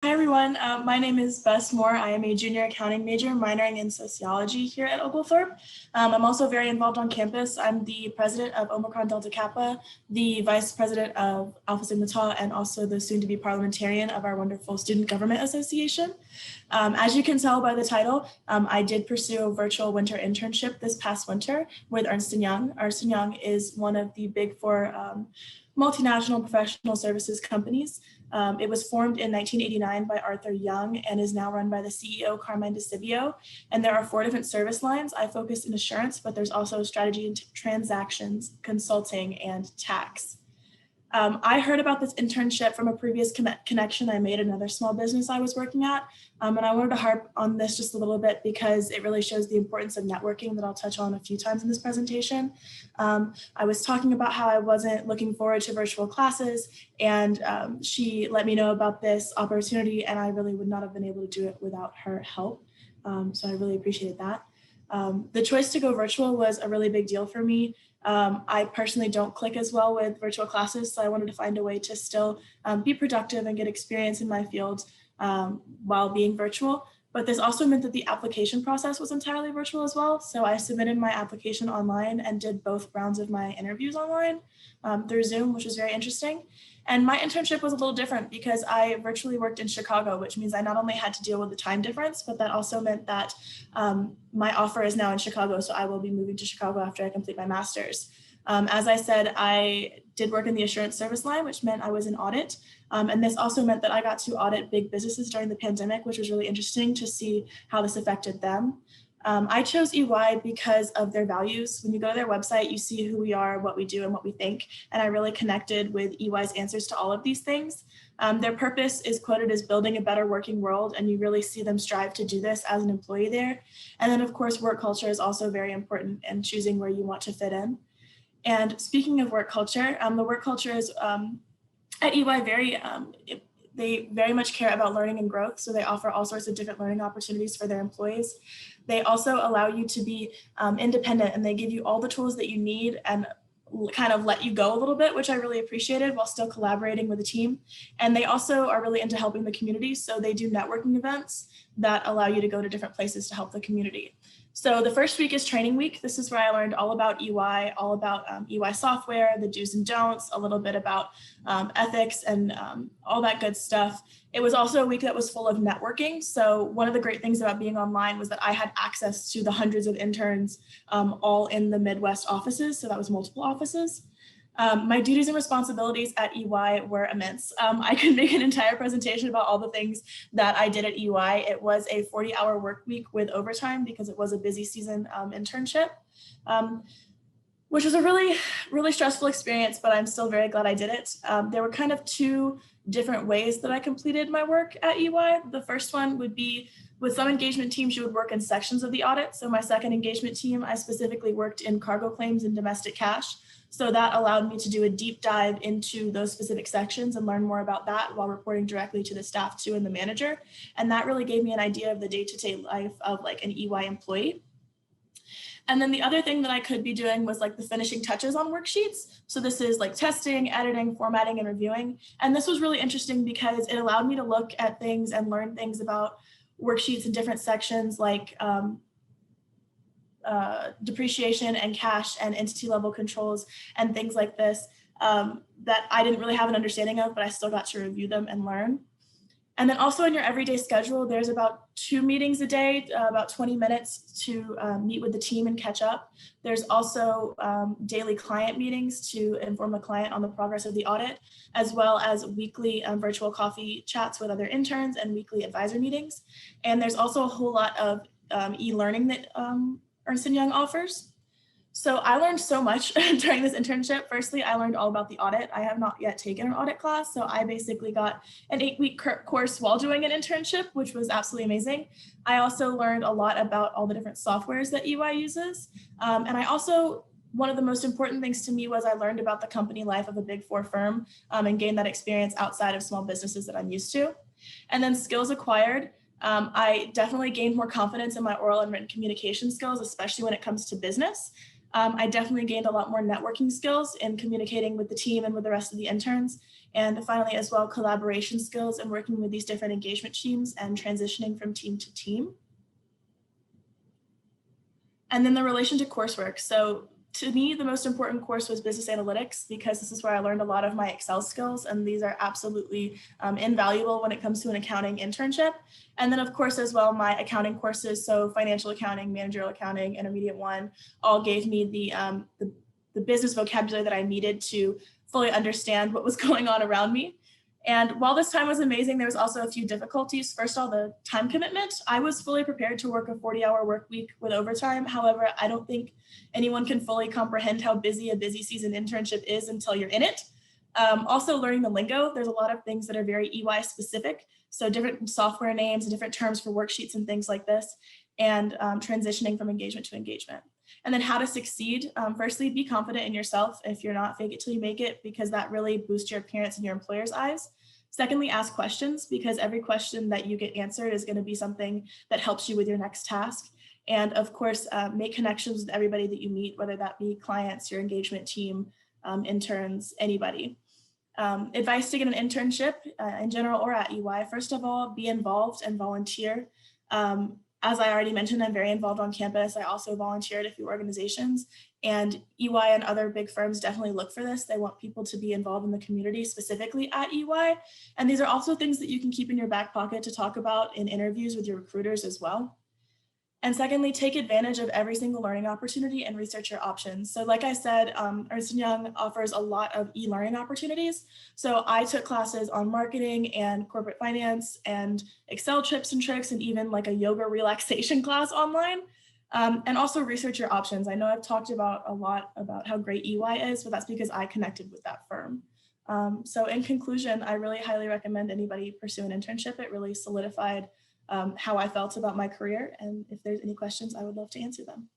Hi everyone, my name is Bess Moore. I am a junior accounting major minoring in sociology here at Oglethorpe. I'm also very involved on campus. I'm the president of Omicron Delta Kappa, the vice president of Alpha Sigma Tau, and also the soon-to-be parliamentarian of our wonderful Student Government Association. As you can tell by the title, I did pursue a virtual winter internship this past winter with Ernst & Young. Ernst & Young is one of the big four multinational professional services companies. It was formed in 1989 by Arthur Young and is now run by the CEO, Carmine DeCivio. And there are 4 different service lines. I focused in assurance, but there's also strategy and transactions, consulting, and tax. I heard about this internship from a previous connection I made at another small business I was working at. And I wanted to harp on this just a little bit because it really shows the importance of networking that I'll touch on a few times in this presentation. I was talking about how I wasn't looking forward to virtual classes, and she let me know about this opportunity, and I really would not have been able to do it without her help. So I really appreciated that. The choice to go virtual was a really big deal for me. I personally don't click as well with virtual classes, so I wanted to find a way to still be productive and get experience in my field while being virtual. But this also meant that the application process was entirely virtual as well. So I submitted my application online and did both rounds of my interviews online through Zoom, which was very interesting. And my internship was a little different because I virtually worked in Chicago, which means I not only had to deal with the time difference, but that also meant that my offer is now in Chicago. So I will be moving to Chicago after I complete my master's. As I said, I did work in the assurance service line, which meant I was in audit. And this also meant that I got to audit big businesses during the pandemic, which was really interesting to see how this affected them. I chose EY because of their values. When you go to their website, you see who we are, what we do, and what we think. And I really connected with EY's answers to all of these things. Their purpose is quoted as building a better working world, and you really see them strive to do this as an employee there. And then, of course, work culture is also very important in choosing where you want to fit in. And speaking of work culture, the work culture is at EY they very much care about learning and growth. So they offer all sorts of different learning opportunities for their employees. They also allow you to be independent, and they give you all the tools that you need and kind of let you go a little bit, which I really appreciated, while still collaborating with the team. And they also are really into helping the community. So they do networking events that allow you to go to different places to help the community. So the first week is training week. This is where I learned all about EY, all about EY software, the do's and don'ts, a little bit about ethics and all that good stuff. It was also a week that was full of networking. So one of the great things about being online was that I had access to the hundreds of interns all in the Midwest offices. So that was multiple offices. My duties and responsibilities at EY were immense. I could make an entire presentation about all the things that I did at EY. It was a 40-hour work week with overtime because it was a busy season internship, which was a really, really stressful experience, but I'm still very glad I did it. There were kind of 2 different ways that I completed my work at EY. The first one would be with some engagement teams, you would work in sections of the audit. So my second engagement team, I specifically worked in cargo claims and domestic cash. So that allowed me to do a deep dive into those specific sections and learn more about that while reporting directly to the staff too and the manager. And that really gave me an idea of the day-to-day life of like an EY employee. And then the other thing that I could be doing was like the finishing touches on worksheets. So this is like testing, editing, formatting, and reviewing. And this was really interesting because it allowed me to look at things and learn things about worksheets in different sections like depreciation and cash and entity level controls and things like this that I didn't really have an understanding of, but I still got to review them and learn. And then also in your everyday schedule, there's about 2 meetings a day, about 20 minutes to meet with the team and catch up. There's also daily client meetings to inform the client on the progress of the audit, as well as weekly virtual coffee chats with other interns and weekly advisor meetings. And there's also a whole lot of e-learning that Ernst & Young offers. So I learned so much during this internship. Firstly, I learned all about the audit. I have not yet taken an audit class, so I basically got an 8-week course while doing an internship, which was absolutely amazing. I also learned a lot about all the different softwares that EY uses. And I also, one of the most important things to me was I learned about the company life of a big 4 firm and gained that experience outside of small businesses that I'm used to. And then skills acquired. I definitely gained more confidence in my oral and written communication skills, especially when it comes to business. I definitely gained a lot more networking skills in communicating with the team and with the rest of the interns. And finally, as well, collaboration skills and working with these different engagement teams and transitioning from team to team. And then the relation to coursework. So to me, the most important course was business analytics, because this is where I learned a lot of my Excel skills, and these are absolutely invaluable when it comes to an accounting internship. And then of course, as well, my accounting courses, so financial accounting, managerial accounting, intermediate one, all gave me the business vocabulary that I needed to fully understand what was going on around me. And while this time was amazing, there was also a few difficulties. First of all, the time commitment. I was fully prepared to work a 40-hour work week with overtime. However, I don't think anyone can fully comprehend how busy a busy season internship is until you're in it. Also learning the lingo. There's a lot of things that are very EY specific. So different software names and different terms for worksheets and things like this, and transitioning from engagement to engagement. And then how to succeed. Firstly, be confident in yourself. If you're not, fake it till you make it, because that really boosts your appearance in your employer's eyes. Secondly, ask questions, because every question that you get answered is going to be something that helps you with your next task. And of course, make connections with everybody that you meet, whether that be clients, your engagement team, interns, anybody. Advice to get an internship in general or at EY. First of all, be involved and volunteer. As I already mentioned, I'm very involved on campus. I also volunteer at a few organizations, and EY and other big firms definitely look for this. They want people to be involved in the community, specifically at EY. And these are also things that you can keep in your back pocket to talk about in interviews with your recruiters as well. And secondly, take advantage of every single learning opportunity and research your options. So like I said, Ernst & Young offers a lot of e-learning opportunities. So I took classes on marketing and corporate finance and Excel tips and tricks, and even like a yoga relaxation class online. And also research your options. I know I've talked about a lot about how great EY is, but that's because I connected with that firm. So in conclusion, I really highly recommend anybody pursue an internship. It really solidified how I felt about my career. And if there's any questions, I would love to answer them.